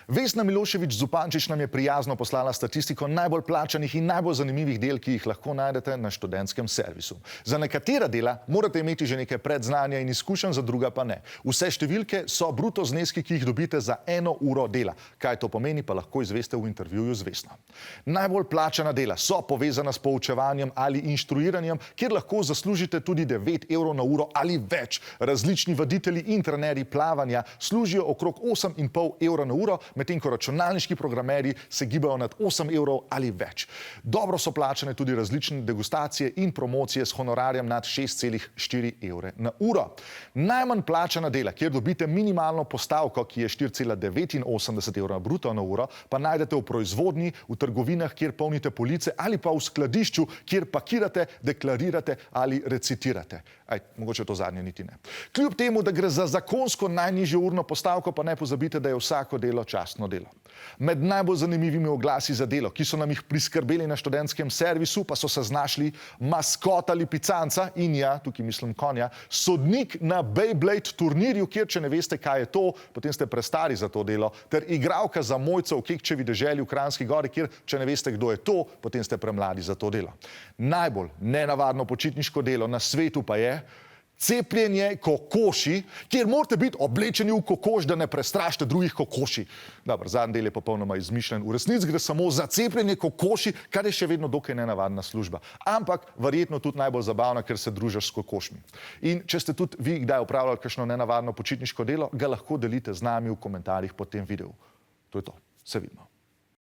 Vesna Milošević Zupančič nam je prijazno poslala statistiko najbolj plačanih in najbolj zanimivih del, ki jih lahko najdete na študentskem servisu. Za nekatera dela morate imeti že nekaj predznanja in izkušenj, za druga pa ne. Vse številke so bruto zneski, ki jih dobite za 1 uro dela. Kaj to pomeni, pa lahko izveste v intervjuju z Vesno. Najbolj plačana dela so povezana s poučevanjem ali inštruiranjem, kjer lahko zaslužite tudi 9 evrov na uro ali več. Različni vaditelji in trenerji plavanja služijo okrog 8,5 evra na uro, medtem ko računalniški programerji se gibajo nad 8 evrov ali več. Dobro so plačane tudi različne degustacije in promocije s honorarjem nad 6,4 evre na uro. Najmanj plačana dela, kjer dobite minimalno postavko, ki je 4,89 evra bruto na uro, pa najdete v proizvodnji, v trgovinah, kjer polnite police, ali pa v skladišču, kjer pakirate, deklarirate ali recitirate. Mogoče to zadnje niti ne. Kljub temu, da gre za zakonsko najnižjo urno postavko, pa ne pozabite, da je vsako delo častno delo. Med najbolj zanimivimi oglasi za delo, ki so nam jih priskrbeli na študentskem servisu, pa so se znašli maskota lipicanca in ja, tukaj mislim konja, sodnik na Beyblade turnirju, kjer, če ne veste, kaj je to, potem ste prestari za to delo, ter igralka za Mojco v Kekčevi deželi v Kranjski Gori, kjer, če ne veste, kdo je to, potem ste premladi za to delo. Najbolj nenavadno počitniško delo na svetu pa je cepljenje kokoši, kjer morate biti oblečeni v kokoš, da ne prestrašite drugih kokoši. Dobro, zadnji del je popolnoma izmišljen. V resnici gre samo za cepljenje kokoši, kar je še vedno dokaj nenavadna služba. Ampak verjetno tudi najbolj zabavna, ker se družiš s kokošmi. In če ste tudi vi kdaj opravljali kakšno nenavadno počitniško delo, ga lahko delite z nami v komentarjih pod tem videu. To je to. Se vidimo.